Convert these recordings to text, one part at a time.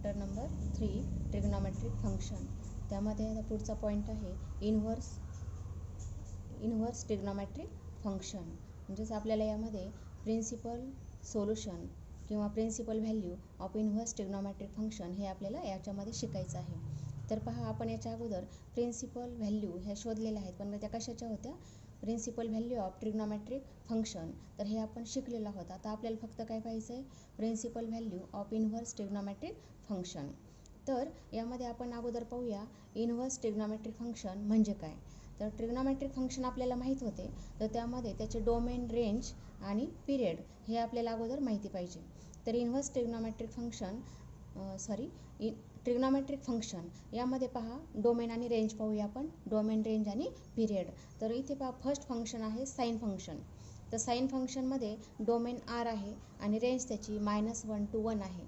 Chapter number 3 trigonometric function. त्यामध्ये आता पुढचा पॉईंट आहे इन्व्हर्स ट्रिग्नोमेट्रिक फंक्शन. म्हणजेच आपल्याला यामध्ये प्रिन्सिपल सोल्युशन किंवा principal value of inverse trigonometric function हे आपल्याला याच्यामध्ये शिकायचं आहे. तर पहा, आपण याच्या अगोदर प्रिन्सिपल व्हॅल्यू ह्या शोधलेल्या आहेत, पण त्या कशाच्या होत्या? Principal value of trigonometric function. तर हे आपण शिकलेलं आहोत. आता आपल्याला फक्त काय पाहिजे आहे? Principal value of inverse trigonometric function. तर यामध्ये आपण अगोदर पाहूया इन्व्हर्स ट्रिग्नोमेट्रिक फंक्शन म्हणजे काय. तर ट्रिग्नोमेट्रिक फंक्शन आपल्याला माहीत होते, तर त्यामध्ये त्याचे डोमेन, रेंज आणि पिरियड हे आपल्याला अगोदर माहिती पाहिजे. तर inverse trigonometric function trigonometric function यामध्ये पहा, डोमेन आणि रेंज पाहूया आपण. डोमेन, रेंज आणि पिरियड. तर इथे पहा, फर्स्ट फंक्शन आहे साइन फंक्शन. तर साइन फंक्शनमध्ये डोमेन आर आहे आणि रेंज त्याची -1 to 1 आहे.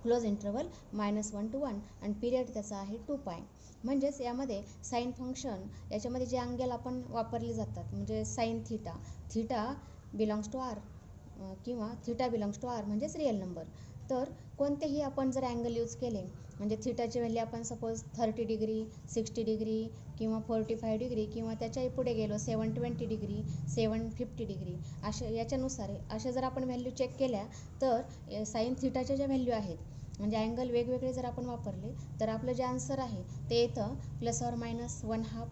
क्लोज इंटरवल -1 to 1 आणि पिरियड त्याचा आहे 2π. म्हणजेच यामध्ये साइन फंक्शन याच्यामध्ये जे अँगल आपण वापरले जातात, म्हणजे sine theta belongs to R किंवा थिटा बिलॉंग्स टू आर म्हणजेच रिअल नंबर. तर कोणतेही आपण जर अँगल यूज केले, म्हणजे थिटाची व्हॅल्यू आपण सपोज 30 डिग्री, 60 डिग्री किंवा 45 डिग्री किंवा त्याच्याही पुढे गेलो 720 डिग्री, 750 डिग्री, अशा याच्यानुसार अशा जर आपण व्हॅल्यू चेक केल्या, तर साइन थिटाच्या ज्या व्हॅल्यू आहेत, म्हणजे अँगल वेगवेगळे जर आपण वापरले, तर आपलं जे आन्सर आहे ते येतं +or-1/2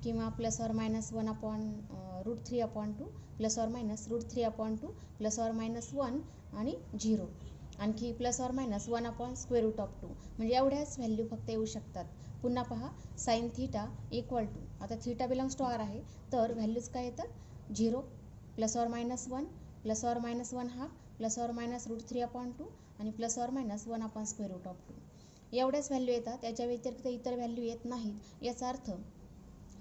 किंवा +or-1/√3/2 +or-√3/2 +or-1 आणि 0, आणखी +or-1/√2. म्हणजे एवढ्याच व्हॅल्यू फक्त येऊ शकतात. पुन्हा पहा, साइन थिटा इक्वल टू, आता थिटा बिलॉंग्स टू आर आहे, तर व्हॅल्यूज काय येतात? 0, +or-1, +or-1/2 +or-√3/2 आणि +or-1/√2. एवढ्याच व्हॅल्यू येतात. याच्या व्यतिरिक्त इतर व्हॅल्यू येत नाहीत. याचा अर्थ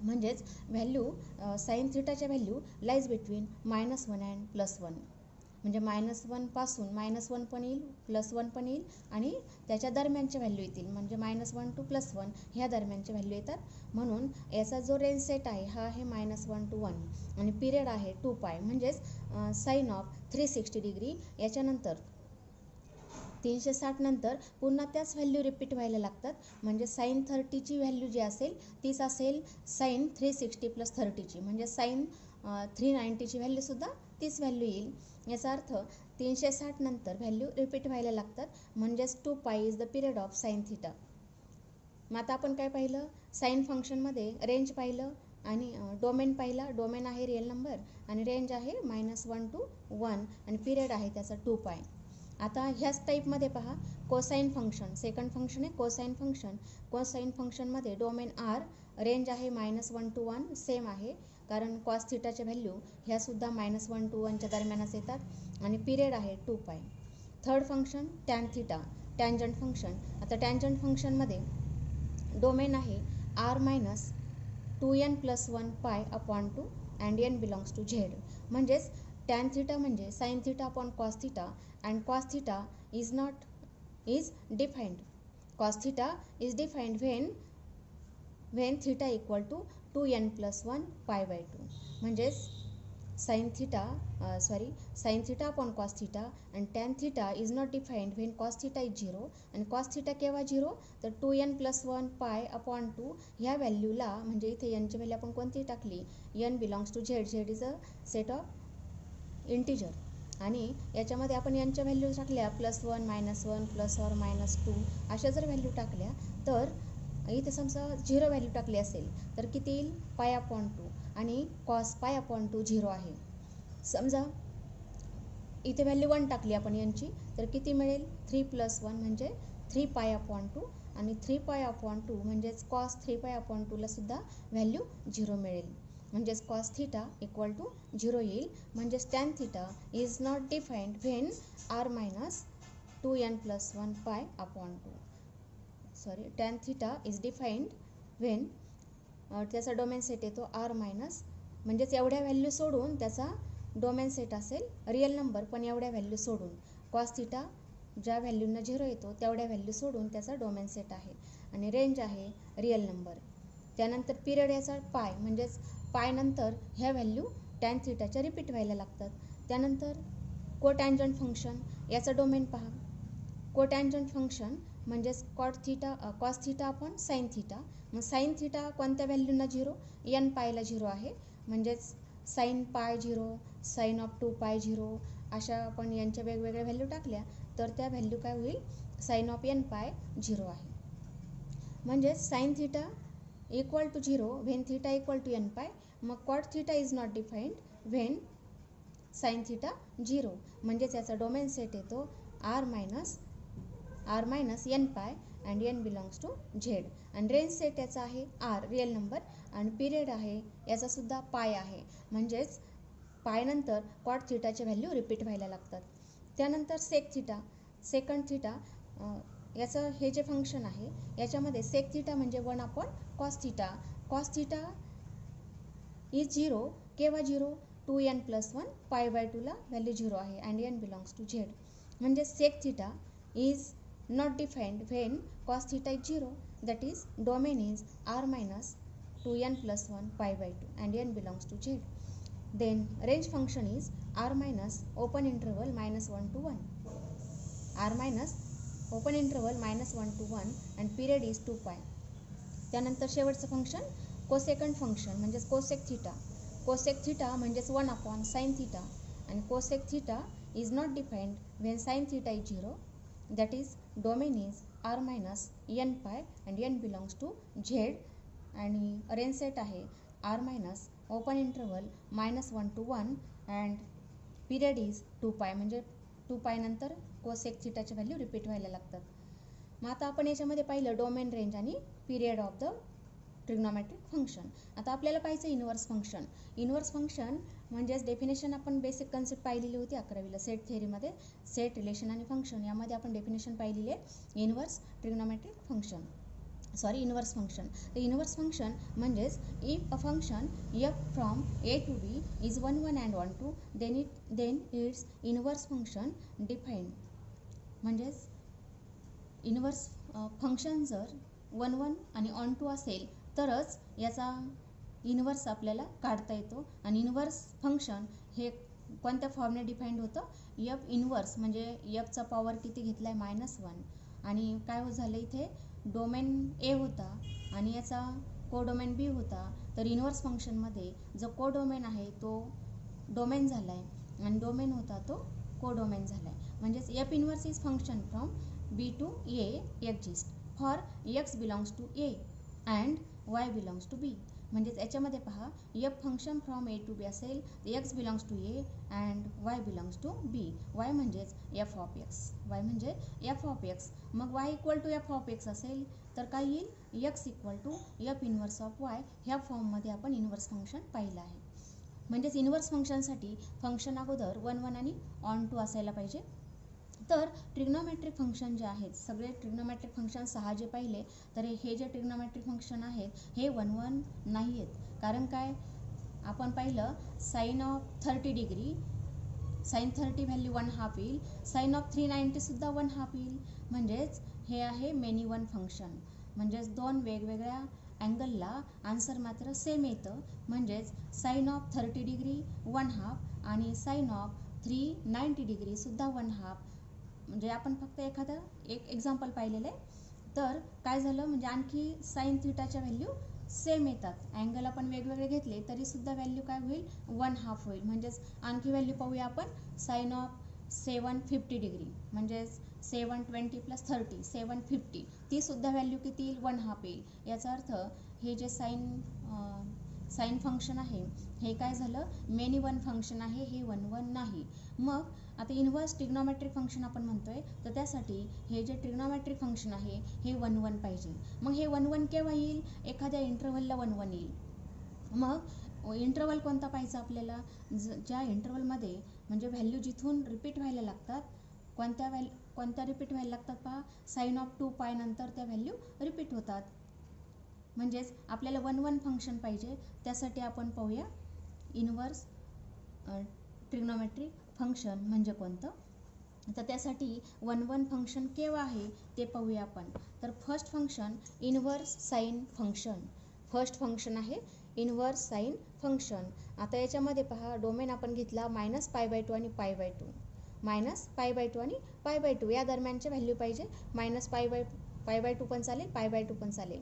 म्हणजेच व्हॅल्यू साइन थिटाच्या व्हॅल्यू लाईज बिटवीन -1 अँड +1. म्हणजे -1 पासून -1 पण येईल, +1 पण येईल आणि त्याच्या दरम्यानच्या व्हॅल्यू येतील. म्हणजे -1 to +1 ह्या दरम्यानच्या व्हॅल्यू येतात. म्हणून याचा जो रेंज सेट आहे हा आहे -1 to 1 आणि पिरियड आहे 2π. म्हणजेच साइन ऑफ 360 डिग्री. याच्यानंतर 360 नंतर पुन्हा त्याच व्हॅल्यू रिपीट व्हायला लागतात. म्हणजे साइन 30ची व्हॅल्यू जी असेल तीच असेल साइन 360 + 30ची, म्हणजे साइन 390ची व्हॅल्यूसुद्धा तीच व्हॅल्यू येईल. याचा अर्थ 360 नंतर व्हॅल्यू रिपीट व्हायला लागतात. म्हणजेच 2π is the period of sine theta. मग आता आपण काय पाहिलं? साइन फंक्शनमध्ये रेंज पाहिलं आणि डोमेन पाहिला. डोमेन आहे रिअल नंबर आणि रेंज आहे -1 to 1 आणि पिरियड आहे त्याचा 2π. आता ह्याच टाईपमध्ये पहा कोसाइन फंक्शन. सेकंड फंक्शन आहे कोसाइन फंक्शन. कोसाइन फंक्शनमध्ये डोमेन आर, रेंज आहे -1 to 1, सेम आहे, कारण कॉस थिटाच्या व्हॅल्यू ह्यासुद्धा -1 to 1च्या दरम्यानच येतात आणि पिरियड आहे 2π. Third function tan theta, tangent function. आता टॅन्जंट फंक्शनमध्ये डोमेन आहे r - 2n + 1π/2 and n belongs to Z. म्हणजेच टॅन थिटा म्हणजे sine theta upon cos theta and cos theta is defined. Cos theta is defined when theta equal to 2n + 1π/2. म्हणजेच sine theta upon cos theta and tan theta is not defined when cos theta is 0. आणि cos theta केव्हा 0? तर 2n + 1π/2 ह्या व्हॅल्यूला, म्हणजे इथे n ची value आपण कोणती टाकली? n belongs to Z. Z is a set of integer आणि याच्यामध्ये आपण n च्या व्हॅल्यू टाकल्या +1, -1, +or-2 अशा जर व्हॅल्यू टाकल्या, तर इथे समजा 0 व्हॅल्यू टाकली असेल तर किती येईल? π/2 आणि cos π/2 0 आहे. समजा इथे व्हॅल्यू 1 टाकली आपण n ची, तर किती मिळेल? 3 + 1 म्हणजे 3π/2 आणि 3π/2 म्हणजेच cos 3π/2 ला सुद्धा व्हॅल्यू 0 मिळेल. म्हणजेच cos थिटा इक्वल टू 0 येईल. म्हणजेच tan theta is not defined when r - 2n + 1π/2. Tan theta is defined when त्याचा डोमेन सेट येतो r म्हणजेच एवढ्या व्हॅल्यू सोडून त्याचा डोमेन सेट असेल रिअल नंबर, पण एवढ्या व्हॅल्यू सोडून. कॉस थिटा ज्या व्हॅल्यूंना 0 येतो तेवढ्या व्हॅल्यू सोडून त्याचा डोमेन सेट आहे आणि रेंज आहे रिअल नंबर. त्यानंतर पिरियड याचा पाय, म्हणजेच पाय नंतर ह्या व्हॅल्यू टॅन थिटाच्या रिपीट व्हायला लागतात. त्यानंतर कोटॅन्जंट फंक्शन, याचा डोमेन पहा. कोटॅन्जंट फंक्शन म्हणजेच cos theta upon sine theta. मग साइन थिटा कोणत्या व्हॅल्यूना 0, एन पायला 0 आहे, म्हणजेच साइन पाय 0, साइन ऑफ 2 पाय 0, अशा आपण यांच्या वेगवेगळ्या व्हॅल्यू टाकल्या तर त्या व्हॅल्यू काय होईल, साइन ऑफ एन पाय 0 आहे. म्हणजेच sine theta equal to 0 when theta equal to N pi. मग cot theta is not defined when sine theta 0. म्हणजेच याचा डोमेन सेट येतो R minus N pi and N belongs to Z. आणि range set याचा आहे R real number आणि period आहे याचा सुद्धा पाय आहे. म्हणजेच पाय नंतर कॉट थिटाचे व्हॅल्यू रिपीट व्हायला लागतात. त्यानंतर सेकंड थिटा याचं हे जे फंक्शन आहे याच्यामध्ये सेक थिटा म्हणजे 1 upon cos theta. Cos theta is 0 केव्हा 0, 2n+1 π/2 ला व्हॅल्यू 0 आहे and n belongs to Z. म्हणजे sec theta is not defined when cos theta is 0, that is domain is r minus 2n+1 π/2 and n belongs to z. Then range function is r minus open interval -1 to 1, r minus open interval -1 to 1 and period is 2 pi. त्यानंतर शेवटचं function cosecant function म्हणजेच cosec theta. Cosec theta म्हणजेच 1 upon sine theta आणि cosec theta is not defined when sine theta is 0, that is domain is r minus n pi and n belongs to Z. आणि range set आहे r minus open interval -1 to 1 and period is 2 pi. म्हणजे 2 पाय नंतर cosec थिटाची value repeat व्हायला लागतात. मग आता आपण याच्यामध्ये पाहिलं डोमेन, रेंज आणि period of the trigonometric function. आता आपल्याला पाहायचं इनवर्स फंक्शन. इनवर्स फंक्शन म्हणजेच डेफिनेशन आपण बेसिक कन्सेप्ट पाहिलेली होती 11वीला सेट थिअरीमध्ये. सेट, रिलेशन आणि फंक्शन यामध्ये आपण डेफिनेशन पाहिलेली आहे इनवर्स फंक्शन. तर इनवर्स फंक्शन म्हणजेच if a function f from a to b is 1 1 and 1 2 then it's inverse function defined. म्हणजेच इनवर्स फंक्शन जर 1 1 आणि ऑन 2 असेल तरच याचा इनवर्स आपल्याला काढता येतो. आणि इनवर्स फंक्शन हे कोणत्या फॉर्मने डिफाईन्ड होतं, एफ इनवर्स म्हणजे एफचा पॉवर किती घेतला आहे -1 आणि काय झालं इथे डोमेन ए होता आणि याचा कोडोमेन बी होता. तर इनवर्स फंक्शनमध्ये जो कोडोमेन आहे तो डोमेन झाला आहे आणि डोमेन होता तो कोडोमेन झाला आहे. म्हणजेच F inverse is function from B to A exist for X belongs to A and Y belongs to B. म्हणजेच याच्यामध्ये पहा F function from A to B असेल तर X belongs to A and Y belongs to B. Y म्हणजेच F of X. मग Y equal to F of X असेल तर काय येईल, X equal to F inverse of Y. ह्या फॉर्ममध्ये आपण इनवर्स फंक्शन पाहिलं आहे. म्हणजेच इनवर्स फंक्शनसाठी फंक्शन अगोदर 1 1 आणि ऑन 2 असायला पाहिजे. तर ट्रिग्नोमेट्रिक फंक्शन जे आहेत सगळे ट्रिग्नोमेट्रिक फंक्शन 6 जे पाहिले तर हे जे ट्रिग्नोमेट्रिक फंक्शन आहेत हे 1 1 नाही आहेत. कारण काय आपण पाहिलं sine of 30 degree, sine 30 value 1/2 येईल, साइन ऑफ 390 सुद्धा 1/2 येईल. म्हणजेच हे आहे मेनी वन फंक्शन. म्हणजेच 2 वेगवेगळ्या अँगलला आन्सर मात्र सेम येतं. म्हणजेच साइन ऑफ 30 डिग्री 1/2 आणि साइन ऑफ 390 डिग्री सुद्धा 1/2. म्हणजे आपण फक्त एक एक्झाम्पल पाहिलेलं आहे. तर काय झालं म्हणजे आणखी साइन थिटाच्या व्हॅल्यू सेम येतात. अँगल आपण वेगवेगळे घेतले तरी सुद्धा व्हॅल्यू काय होईल 1/2 होईल. म्हणजेच आणखी व्हॅल्यू पाहूया आपण साइन ऑफ 750 डिग्री म्हणजेच 720 + 30 750 ती सुद्धा व्हॅल्यू किती येईल 1/2 येईल. याचा अर्थ हे जे साइन फंक्शन आहे हे काय झालं मेनी वन फंक्शन आहे, हे 1 1 नाही. मग आता इनवर्स ट्रिग्नोमेट्रिक फंक्शन आपण म्हणतोय तर त्यासाठी हे जे ट्रिग्नोमेट्रिक फंक्शन आहे हे 1 1 पाहिजे. मग हे 1 1 केव्हा येईल, एखाद्या इंटरव्हलला 1 1 येईल. मग इंटरव्हल कोणता पाहिजे आपल्याला, ज्या इंटरव्हलमध्ये म्हणजे व्हॅल्यू जिथून रिपीट व्हायला लागतात कोणत्या रिपीट व्हायला लागतात पहा साइन ऑफ 2 पाय नंतर त्या व्हॅल्यू रिपीट होतात. म्हणजेच आपल्याला 1 1 फंक्शन पाहिजे. त्यासाठी आपण पाहूया इनवर्स ट्रिग्नोमेट्रिक फंक्शन म्हणजे कोणतं. तर त्यासाठी 1 1 फंक्शन केव्हा आहे ते पाहूया आपण. तर first function inverse sine function. First function आहे इनवर्स साइन फंक्शन. आता याच्यामध्ये पहा डोमेन आपण घेतला -π/2 आणि π/2. मायनस पाय बाय टू आणि पाय बाय टू या दरम्यानचे व्हॅल्यू पाहिजे. मायनस पाय बाय टू पण चालेल, पाय बाय टू पण चालेल.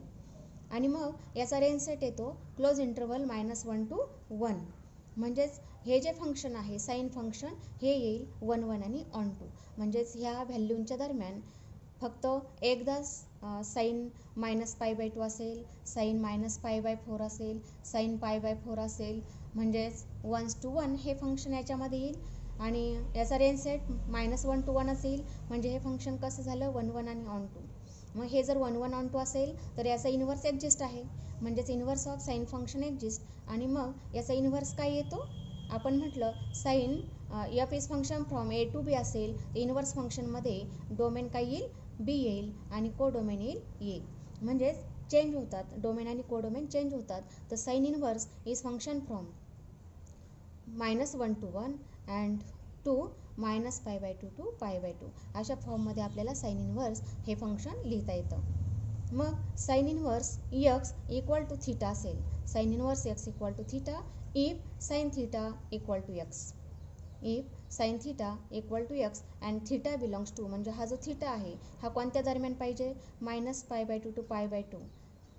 आणि मग याचा रेंज सेट येतो क्लोज इंटरवल -1 to 1. म्हणजेच हे जे फंक्शन आहे साईन फंक्शन हे येईल 1 1 आणि ऑन टू. म्हणजेच ह्या व्हॅल्यूंच्या दरम्यान फक्त एकदाच sine minus pi by two असेल, साईन मायनस पाय बाय 4 असेल, साईन पाय बाय 4 असेल. म्हणजेच 1 to 1 हे फंक्शन याच्यामध्ये येईल. आणि याचा रेंज सेट -1 to 1 असेल. म्हणजे हे फंक्शन कसं झालं 1 1 आणि ऑन टू. मग हे जर 1 1 ऑन टू असेल तर याचा इन्व्हर्स एक्झिस्ट आहे. म्हणजेच inverse of sine function exist. आणि मग याचा इन्व्हर्स काय येतो, आपण म्हटलं sine F is function from A to B असेल, इन्व्हर्स फंक्शनमध्ये डोमेन काय येईल बी येईल आणि कोडोमेन येईल ए. म्हणजेच चेंज होतात, डोमेन आणि कोडोमेन चेंज होतात. तर sine inverse is function from -1 to 1 and to -pi by two to pi by two. अशा फॉर्ममध्ये आपल्याला साईन इन्व्हर्स हे फंक्शन लिहिता येतं. मग sine inverse X equal to theta असेल. Sine inverse X equal to theta if sine theta equal to X. If sine theta equal to X and theta belongs to, म्हणजे हा जो theta आहे हा कोणत्या दरम्यान पाहिजे -pi by two to pi by two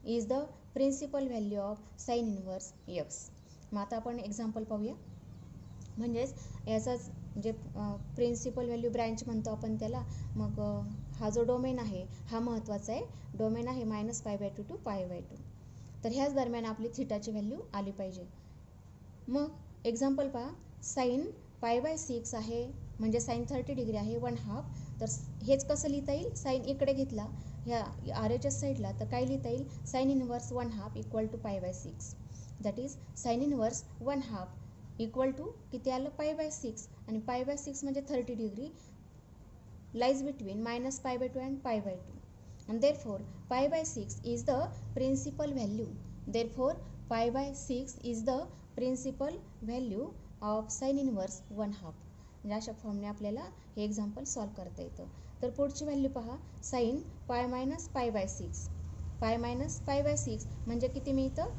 is the principal value of sine inverse X. मग आता आपण एक्झाम्पल पाहूया. म्हणजेच याचाच जे प्रिन्सिपल व्हॅल्यू ब्रँच म्हणतो आपण त्याला. मग हा जो डोमेन आहे हा महत्त्वाचा आहे. डोमेन आहे -pi by two to pi by two. तर ह्याच दरम्यान आपली थिटाची व्हॅल्यू आली पाहिजे. मग एक्झाम्पल पहा. साईन पाय बाय 6 आहे, म्हणजे साईन 30 डिग्री आहे 1/2. तर हेच कसं लिहिता येईल, साईन इकडे घेतला ह्या RHS साईडला तर काय लिहिता येईल, sine inverse 1/2 equal to pi by 6. That is sine inverse 1/2 equal to किती आलं पाय बाय 6. आणि पाय बाय 6 म्हणजे 30 degree lies between -pi by two and pi by to. and therefore pi by 6 is the principal value. Therefore pi by 6 is the principal value of sin inverse 1/2. म्हणजे अशा फॉर्मने आपल्याला हे एक्झाम्पल सॉल्व करता येतं. तर पुढची व्हॅल्यू पहा. Sine pi minus pi by 6. Pi minus pi by 6 म्हणजे किती मिळतं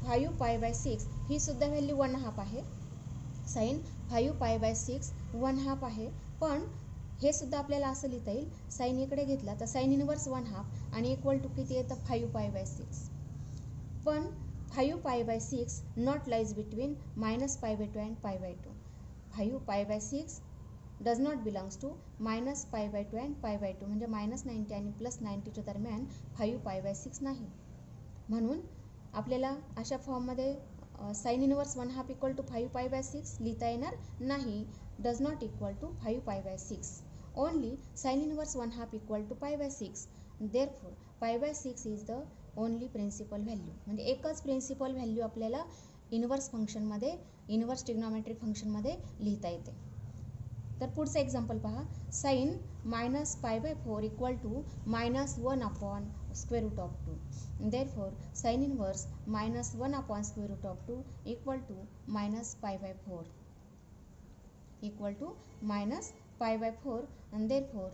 5 पाय बाय 6. ही सुद्धा व्हॅल्यू 1/2 आहे. साईन 5 पाय बाय 6 1/2 आहे. पण हे सुद्धा आपल्याला असं लिहिता येईल, साईन इकडे घेतला तर साईन इन्व्हर्स 1/2 आणि इक्वल टू किती येतं 5 पाय बाय 6. पण 5 pi by 6 not lies between -pi by 2 and pi by 2. 5 pi by 6 does not belongs to -pi by 2 and pi by 2. म्हणजे -90 आणि +90च्या दरम्यान 5 पाय बाय 6 नाही. म्हणून आपल्याला अशा फॉर्ममध्ये sine inverse 1/2 equal to 5 pi by 6 लिहिता येणार नाही. Does not equal to 5 pi by 6. Only sine inverse 1/2 equal to pi by 6. Therefore pi by 6 is the only principal value. म्हणजे एकच प्रिन्सिपल व्हॅल्यू आपल्याला इन्व्हर्स फंक्शनमध्ये, इन्व्हर्स ट्रिग्नॉमेट्रिक फंक्शनमध्ये लिहिता येते. तर पुढचं एक्झाम्पल पहा. Sine -pi by 4 equal to -1 upon square root of 2. Therefore sin inverse -1 upon square root of 2 equal to -पाय बाय 4 equal to -पाय बाय 4. and therefore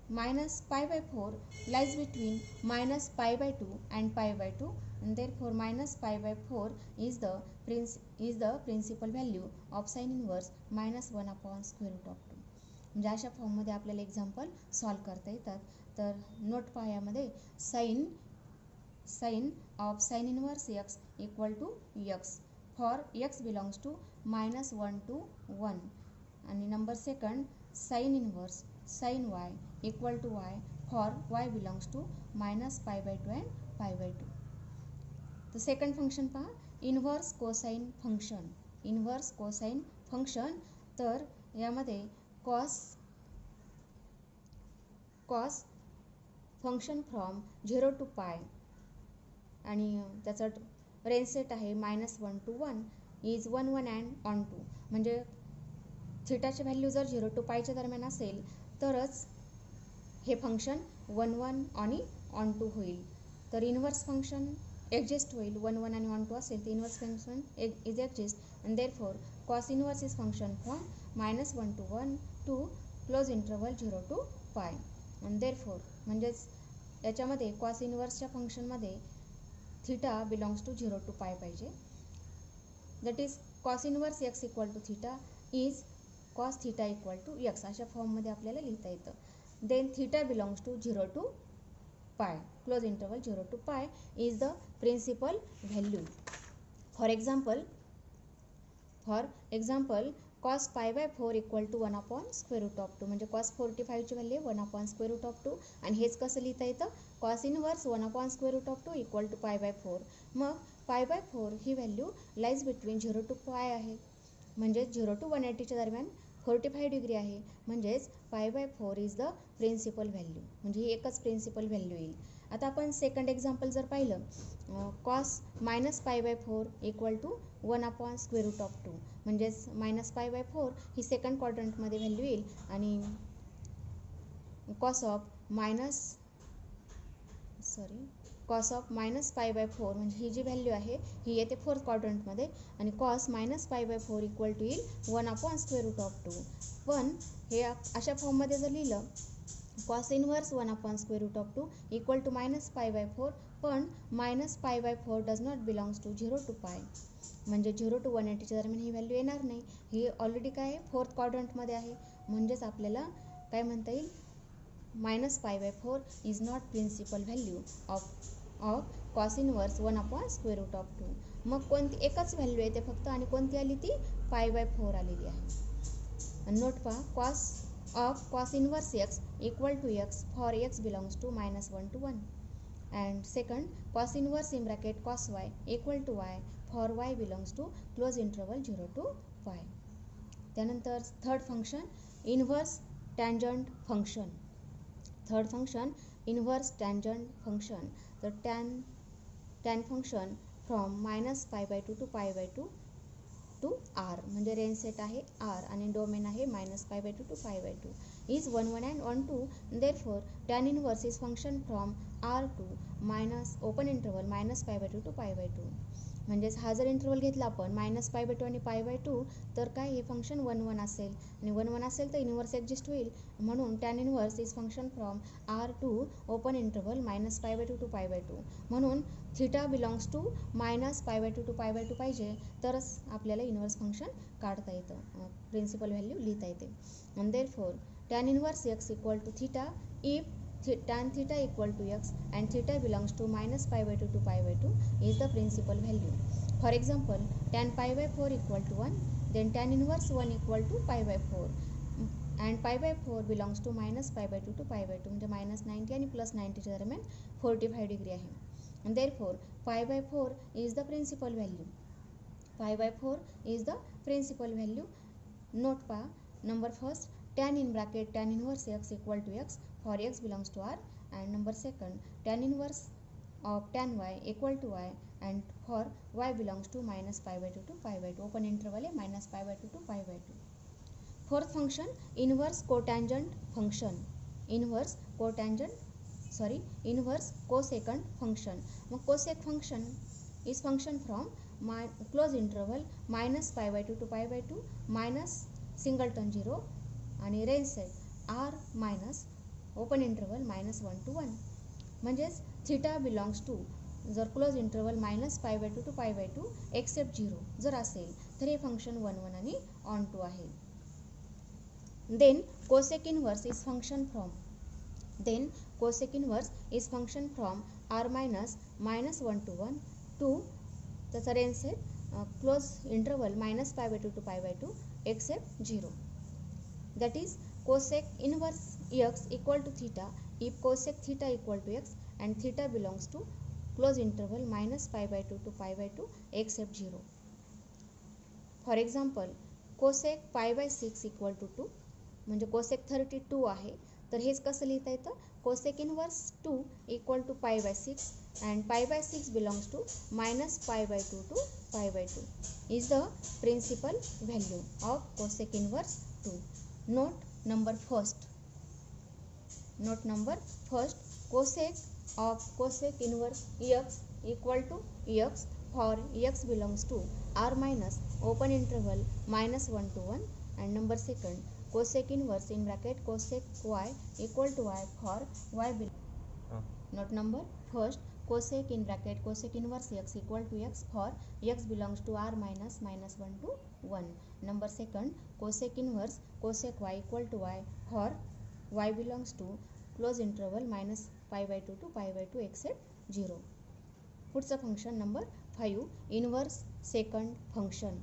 -पाय बाय 4 lies between -पाय बाय 2 and पाय बाय 2. and therefore -पाय by 4 is the principal value of sin inverse -1 upon square root of 2. म्हणजे अशा फॉर्ममध्ये आपल्याला एक्झाम्पल सॉल्व करता येतात. तर नोट पहा यामध्ये sine of sine inverse X equal to X for X belongs to -1 to 1. आणि number second sine inverse sine Y equal to Y for Y belongs to -pi by 2 and pi by 2. तर second function पहा. Inverse cosine function. Inverse cosine function. तर यामध्ये cos function from 0 to पाय आणि त्याचा range set आहे -1 to 1 is 1 1 and onto. म्हणजे थिटाची व्हॅल्यू जर 0 to पायच्या दरम्यान असेल तरच हे फंक्शन 1 1 आणि ऑन टू होईल. तर इन्व्हर्स फंक्शन एक्झिस्ट होईल. 1 1 आणि ऑन टू असेल तर inverse function is exist. And therefore cos inverse is function from -1 to 1 to close interval 0 to pi. And therefore म्हणजेच याच्यामध्ये कॉस इन्व्हर्सच्या फंक्शनमध्ये theta belongs to 0 to pi पाहिजे. That is cos inverse X equal to theta is cos theta equal to X अशा फॉर्ममध्ये आपल्याला लिहिता येतं. Then theta belongs to 0 to pi, close interval 0 to pi is the principal value. For example cos pi by 4 equal to 1 upon square root of 2, म्हणजे cos 45ची value 1 upon square root of 2, आणि हेच कसं लिहिता येतं, cos inverse 1 upon square root of 2 equal to pi by 4. मग pi by 4 ही value lies between 0 to pi आहे, म्हणजे 0 टू 180च्या दरम्यान 45 डिग्री आहे, म्हणजेच pi by 4 is the principal value, म्हणजे ही एकच प्रिन्सिपल व्हॅल्यू येईल. आता आपण सेकंड एक्झाम्पल जर पाहिलं, cos minus pi by 4 equal to 1 upon square root of 2, म्हणजेच मायनस पाय बाय 4 ही सेकंड क्वाड्रंटमध्ये व्हॅल्यू येईल, आणि cos of minus pi by 4 म्हणजे ही जी व्हॅल्यू आहे ही येते फोर्थ क्वाड्रंटमध्ये, आणि cos minus pi by 4 equal to येईल 1 अपॉन स्क्वेअर रूट ऑफ 2. पण हे अशा फॉर्ममध्ये जर लिहिलं, cos inverse 1 upon square root of 2 equal to minus pi by 4, पण minus pi by 4 does not belongs to 0 to pi, म्हणजे 0 टू 180च्या दरम्यान ही व्हॅल्यू येणार नाही, ही ऑलरेडी काय आहे फोर्थ क्वाड्रंटमध्ये आहे, म्हणजेच आपल्याला काय म्हणता येईल, minus pi by 4 is not principal value of cos inverse 1 upon square root of 2. मग कोणती एकच व्हॅल्यू येते फक्त, आणि कोणती आली ती पाय बाय 4 आलेली आहे. नोट पहा, cos inverse x equal to x for x belongs to minus 1 to 1, and second cos inverse in bracket cos y equal to y for y belongs to close interval 0 to pi. त्यानंतर third function inverse tangent function. Third function inverse tangent function. तर tan function from minus pi by 2 to pi by 2 to R, म्हणजे range set आहे R आणि domain आहे minus pi by 2 to pi by 2 is 1 1 and 1 2. Therefore tan inverse is function from R to minus open interval minus pi by 2 to pi by 2. म्हणजेच हा जर interval घेतला आपण minus pi by 2 आणि पाय by 2, तर काय हे फंक्शन 1 1 असेल, आणि 1 1 असेल तर इनवर्स एक्झिस्ट होईल, म्हणून tan inverse is function from R to open interval minus pi by 2 to pi by 2. म्हणून theta belongs to minus pi by 2 to pi by 2 पाहिजे तरच आपल्याला इनवर्स फंक्शन काढता येतं, प्रिन्सिपल व्हॅल्यू लिहिता येते. आणि therefore tan inverse x equal to theta if tan theta equal to x and theta belongs to minus pi by 2 to pi by 2 is the principal value. For example, tan pi by 4 equal to 1, then tan inverse 1 equal to pi by 4, and pi by 4 belongs to minus pi by 2 to pi by 2, म्हणजे minus 90 आणि plus 90च्या दरम्यान 45 degree आहे. And therefore pi by 4 is the principal value. Pi by 4 is the principal value. Note पहा, number first tan in bracket tan inverse x equal to x for x belongs to r, and number second tan inverse of tan y equal to y and for y belongs to minus pi by 2 to pi by 2, open interval है minus pi by 2 to pi by 2. Fourth function inverse cotangent function. inverse cosecant function. मग cosec function is function from close interval minus pi by 2 to pi by 2 minus singleton 0 आणि range set R minus open interval minus 1 to 1. म्हणजेच theta belongs to जर close interval minus pi by 2 to pi by 2 except 0 जर असेल तर हे फंक्शन 1 1 आणि onto आहे. Then cosec inverse is function from R minus 1 to 1 to त्याचा range set close interval minus pi by 2 to pi by 2 except 0. That is cosec inverse x equal to theta if cosec theta equal to x and theta belongs to close interval minus pi by 2 to pi by 2 except 0. For example, cosec pi by 6 equal to 2, म्हणजे cosec 32 आहे, तर हेच कसं लिहिता येतं, cosec inverse 2 equal to pi by 6 and pi by 6 belongs to minus pi by 2 to pi by 2 is the principal value of cosec inverse 2. Note number first, cosec of cosec inverse x equal to x for x belongs to r minus open interval minus 1 to 1, and number second cosec inverse in bracket cosec y equal to y for y Note number first, cosec in bracket cosec inverse x equal to x for x belongs to r minus 1 to 1, Number second, cosec inverse cosec y equal to y for y belongs to close interval minus pi by 2 to pi by 2 except 0. पुढचं function number 5, inverse second function.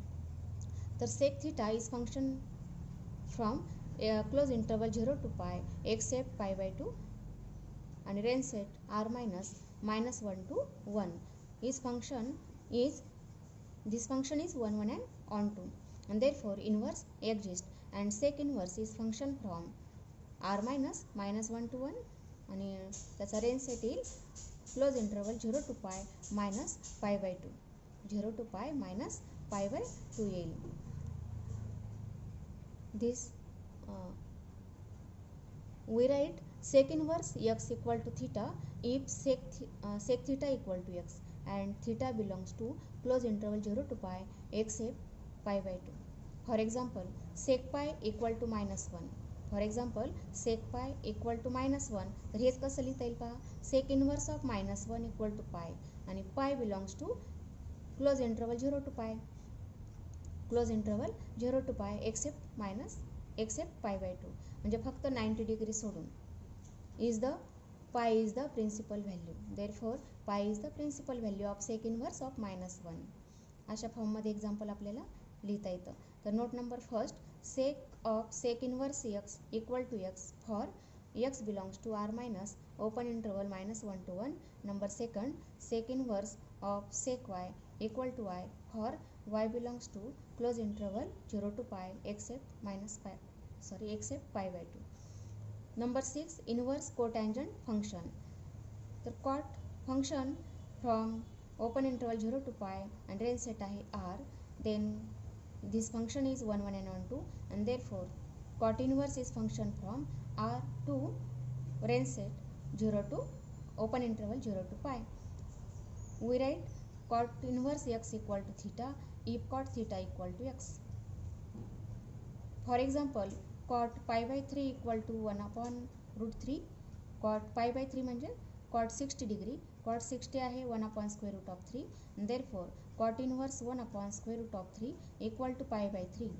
तर sec theta is function from close interval 0 to pi except pi by 2 and range set r minus -1 to 1. This function is 1, 1 and onto, and therefore inverse exists, and sec inverse is function from r minus -1 to 1 आणि त्याचा range set येईल close interval 0 to pi minus pi by 2, 0 to pi minus pi by 2 येईल. This we write sec inverse x equal to theta if sec theta equal to x and theta belongs to close interval 0 to pi except pi by 2. For example, sec pi equal to -1. For example, sec pi equal to -1. तर हेच कसं लिहिता येईल पहा, sec inverse of -1 equal to pi आणि pi belongs to close interval 0 to pi, close interval 0 to pi except pi by 2, म्हणजे फक्त 90 degree सोडून. pi is the principal value. Therefore, pi is the principal value of sec inverse of -1. अशा फॉर्ममध्ये example आपल्याला लिहिता येतं. तर note number first, sec inverse x equal to x for x belongs to r minus open interval -1 to 1. Number second, sec inverse of sec y equal to y for y belongs to close interval 0 to pi except pi by 2. Number 6, inverse cotangent function. तर cot function from open interval 0 to pi and range set आहे r, then this function is 1, 1 and onto, and therefore cot inverse is function from r to range set 0 to open interval 0 to pi. We write cot inverse x equal to theta if cot theta equal to x. For example, cot pi by 3 equal to 1 upon root 3. cot pi by 3 म्हणजे cot 60 degree, cot 60 आहे 1 upon square root of 3, and therefore cot inverse 1 upon square root of 3 equal to pi by 3,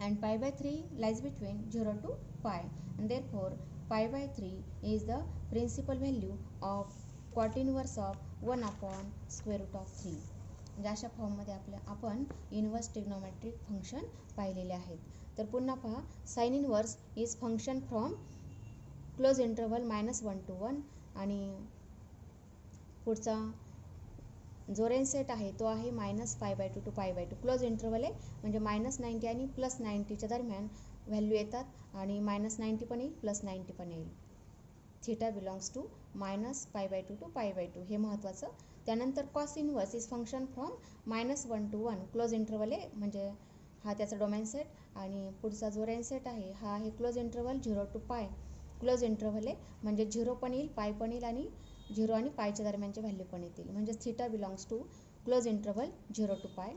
and pi by 3 lies between 0 to pi, and therefore pi by 3 is the principal value of cot inverse of 1 upon square root of 3. म्हणजे अशा फॉर्ममध्ये आपण inverse trigonometric function पाहिलेले आहेत. तर पुन्हा पहा, sine inverse is function from close interval -1 to 1 आणि पुढचा जो रेंज सेट आहे तो आहे -pi by 2 to pi by 2. Close interval आहे म्हणजे -90 आणि +90च्या दरम्यान व्हॅल्यू येतात आणि -90 पण येईल +90 पण येईल. Theta belongs to -pi by 2 to pi by 2 हे महत्त्वाचं. त्यानंतर cos inverse is function from -1 to 1. Close interval आहे म्हणजे हा त्याचा डोमेन सेट आणि पुढचा जो रेंज सेट आहे हा आहे close interval 0 to pi. Close interval आहे म्हणजे 0 पण येईल, पाय पण येईल आणि 0 आणि पायच्या दरम्यानचे व्हॅल्यू पण येतील, म्हणजे theta belongs to close interval 0 to pi.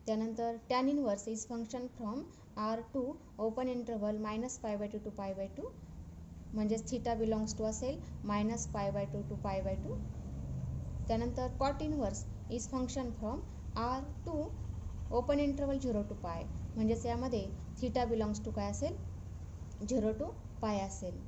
त्यानंतर tan inverse is function from r to open interval -pi by 2 to pi by 2, म्हणजेच थिटा बिलॉंग्स टू असेल -pi by 2 to pi by 2. त्यानंतर cot inverse is function from r to open interval 0 to pi, म्हणजेच यामध्ये theta belongs to काय असेल 0 to pi असेल.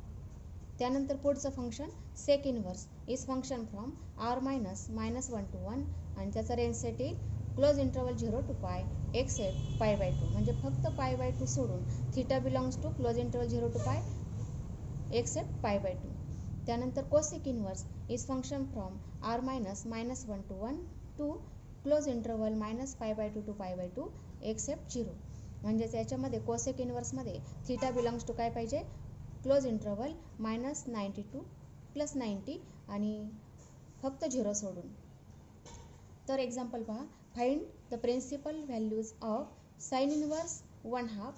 त्यानंतर पुढचं function sec inverse is function from r minus -1 to 1 आणि त्याचा रेंज सेट येईल close interval 0 to pi except pi by 2, म्हणजे फक्त pi by 2 सोडून theta belongs to close interval 0 to pi except pi by 2. त्यानंतर cosec inverse is function from r minus -1 to 1 to close interval -pi by 2 to pi by 2 except 0, म्हणजेच याच्यामध्ये cosec इनवर्समध्ये theta belongs to काय पाहिजे close interval -90 to +90 आणि फक्त 0 सोडून. तर example पहा, find the principal values of sine inverse 1/2.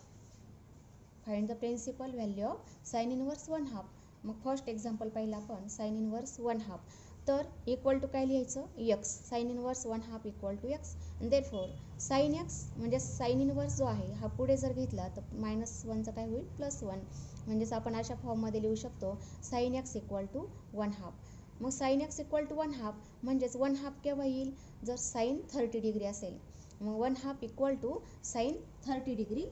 Find the principal value of sine inverse 1/2. मग फर्स्ट एक्झाम्पल पाहिलं आपण साइन इनवर्स 1/2. तर इक्वल टू काय लिहायचं x, sine inverse 1/2 equal to x, आणि देअरफॉर साइन x म्हणजे साइन इनवर्स जो आहे हा पुढे जर घेतला तर -1चं काय होईल +1, म्हणजेच आपण अशा फॉर्ममध्ये लिहू शकतो साइन x इक्वल टू 1/2. मग साइन x इक्वल टू 1/2 म्हणजेच 1/2 केव्हा येईल जर साइन 30 डिग्री असेल, मग 1/2 इक्वल टू साईन 30 डिग्री.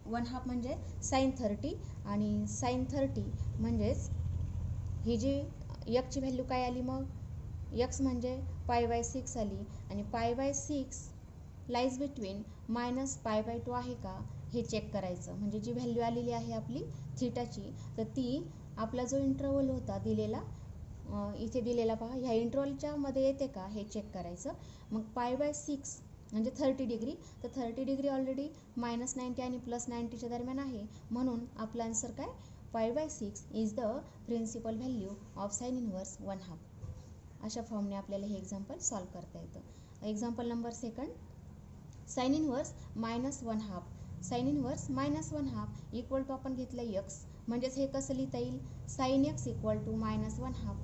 1/2 म्हणजे साईन 30 आणि साईन 30 म्हणजेच ही जी यकची व्हॅल्यू काय आली मग यक्स म्हणजे π/6 आली आणि π/6 लाईज बिटवीन -π/2 आहे का हे चेक करायचं. म्हणजे जी व्हॅल्यू आलेली आहे आपली थीटाची तर ती आपला जो इंटरवल होता दिलेला इथे दिलेला पहा ह्या इंटरवलच्या मध्ये येते का हे चेक करायचं. मग π/6 म्हणजे 30 डिग्री तर 30 डिग्री ऑलरेडी -90 आणि +90च्या दरम्यान आहे म्हणून आपला आन्सर काय π/6 is the principal value of sine inverse 1/2. अशा फॉर्मने आपल्याला हे एक्झाम्पल सॉल्व करता येतं. Example number 2 sine inverse -1/2. Sine inverse -1/2 equal to आपण घेतलं यक्स म्हणजेच हे कसं लिहिता येईल साइन x इक्वल टू -1/2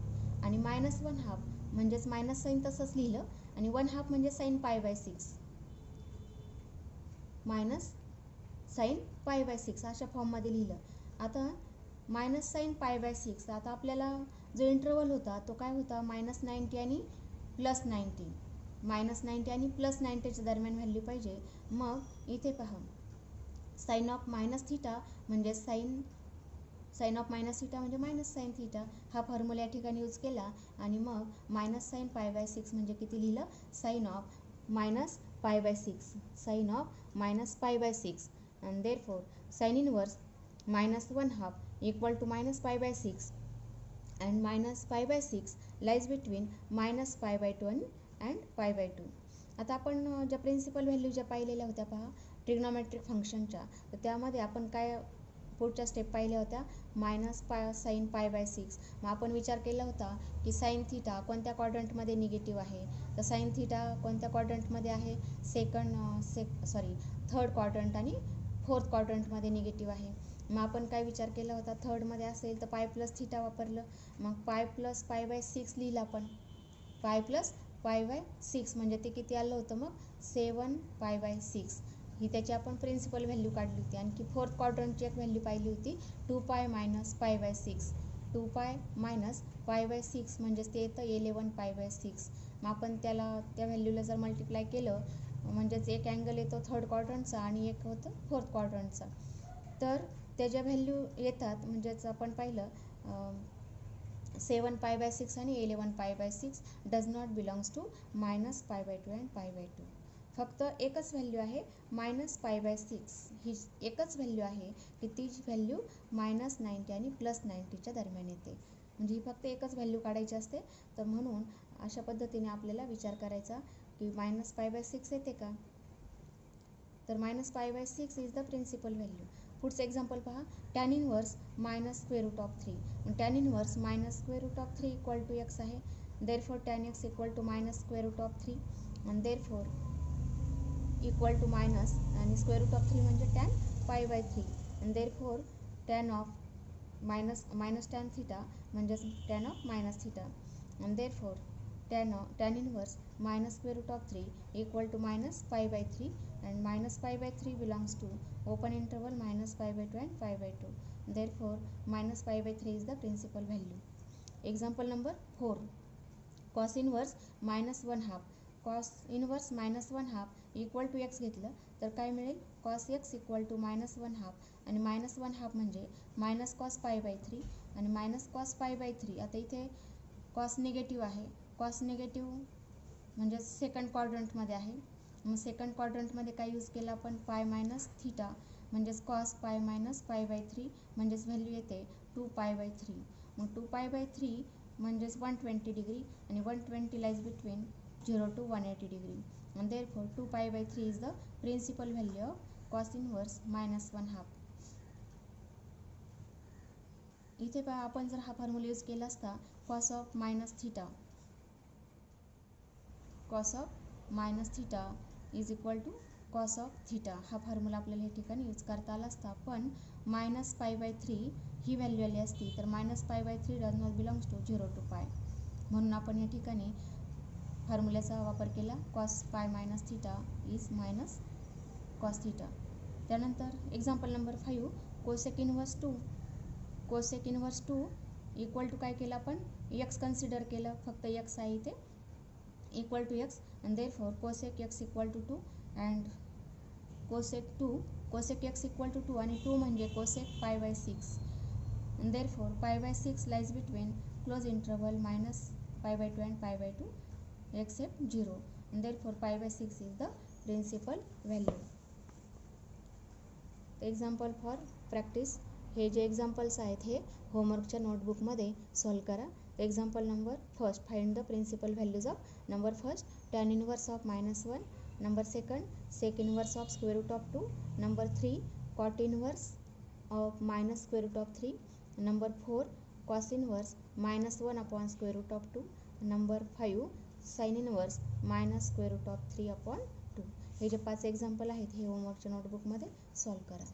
आणि -1/2 म्हणजेच मायनस साईन तसंच लिहिलं आणि 1/2 म्हणजे साईन π/6 मायनस साईन π/6 अशा फॉर्ममध्ये लिहिलं. आता मायनस साईन π/6 आता आपल्याला जो इंटरवल होता तो काय होता -90 आणि +90 -90 आणि +90च्या दरम्यान व्हॅल्यू पाहिजे. मग इथे पहा साइन ऑफ मायनस थीटा म्हणजे साइन ऑफ मायनस थीटा म्हणजे मायनस साइन थीटा हा फॉर्म्युला या ठिकाणी यूज केला आणि मग मायनस साइन π/6 म्हणजे किती लिहिलं sine of -π/6 sine of -π/6 and therefore sin inverse -1/2 equal to -π/6 and -π/6 lies between -π/2 and π/2. आता आपण ज्या प्रिन्सिपल व्हॅल्यू ज्या पाहिलेल्या होत्या पहा ट्रिग्नोमेट्रिक फंक्शनच्या तर त्यामध्ये आपण काय पुढच्या स्टेप पाहिल्या होत्या साइन π/6. मग आपण विचार केला होता की साइन थीटा कोणत्या क्वाड्रंटमध्ये निगेटिव्ह आहे तर साइन थीटा कोणत्या क्वाड्रंटमध्ये आहे थर्ड क्वाड्रंट आणि फोर्थ क्वाड्रंटमध्ये निगेटिव्ह आहे. मग आपण काय विचार केला होता थर्डमध्ये असेल तर π+θ वापरलं मग π+π/6 लिहिलं आपण π+π/6 म्हणजे ते किती आलं होतं मग 7π/6 ही त्याची आपण प्रिन्सिपल व्हॅल्यू काढली होती. आणखी फोर्थ क्वाड्रंटची एक व्हॅल्यू पाहिली होती 2π - π/6 2π - π/6 म्हणजेच ते येतं 11π/6. मग आपण त्या व्हॅल्यूला जर मल्टिप्लाय केलं म्हणजेच एक अँगल येतो थर्ड क्वाड्रंटचा आणि एक होतं फोर्थ क्वाड्रंटचा तर त्याच्या व्हॅल्यू येतात म्हणजेच आपण पाहिलं 7π/6 आणि 11π/6 does not belongs to -π/2 and π/2. फक्त एकच व्हॅल्यू आहे -π/6 ही एकच व्हॅल्यू आहे की ती व्हॅल्यू -90 आणि +90च्या दरम्यान येते. म्हणजे ही फक्त एकच व्हॅल्यू काढायची असते. तर म्हणून अशा पद्धतीने आपल्याला विचार करायचा की -π/6 येते का तर -π/6 इज द प्रिन्सिपल व्हॅल्यू. पुढचं एक्झाम्पल पहा tan inverse -√3. tan inverse -√3 equal to x आहे. Therefore tan x equal to -√3 आणि देअरफॉर इक्वल टू मायनस आणि √3 म्हणजे tan π/3 आणि therefore tan of minus tan theta म्हणजेच tan ऑफ मायनस थीटा आणि therefore tan inverse -√3 equal to -π/3 and -π/3 belongs to open interval -π/2 and π/2. Therefore -π/3 is the principal value. Example number 4 cos inverse -1/2. cos inverse -1/2 equal to x घेतलं तर काय मिळेल cos x equal to -1/2 आणि -1/2 म्हणजे -cos π/3 आणि -cos π/3. आता इथे cos negative आहे cos निगेटिव्ह म्हणजे सेकंड क्वाड्रंटमध्ये आहे. मग सेकंड क्वाड्रंटमध्ये काय यूज केलं आपण π - थीटा म्हणजेच cos π - π/3 म्हणजेच व्हॅल्यू येते 2π/3. मग 2π/3 म्हणजेच 120 डिग्री आणि 120 lies between 0 to 180 degree and therefore 2π/3 is the principal value of cos inverse -1/2. इथे पहा आपण जर हा फॉर्म्युला यूज केला असता cos of -θ is equal to cos of theta हा फॉर्म्युला आपल्याला या ठिकाणी यूज करता आला असता. पण -π/3 ही व्हॅल्यू आली असती तर -π/3 does not belongs to 0 to π म्हणून आपण या ठिकाणी फॉर्म्युल्याचा वापर केला cos π - θ इज cos थीटा. त्यानंतर example number 5 cosec inverse 2. Cosec inverse 2 equal to काय केलं आपण x कन्सिडर केलं फक्त x आहे इथे equal to x and therefore cosec x equal to 2 and cosec x equal to 2 आणि 2 म्हणजे cosec pi by 6 and therefore pi by 6 lies between close interval minus pi by 2 and pi by 2 except 0 and therefore pi by 6 is the principal value. Example for practice, हे जे examples आहेत हे होमवर्कच्या नोटबुकमध्ये solve करा. Example number first, find the principal values of number first tan inverse of -1, number second sec inverse of square root of 2, number 3 cot inverse of minus square root of 3, number 4 cos inverse -1 upon square root of 2, number 5 sin inverse minus square root of 3 upon 2. हे जे 5 example आहेत हे होमवर्कच्या नोटबुकमध्ये solve करा.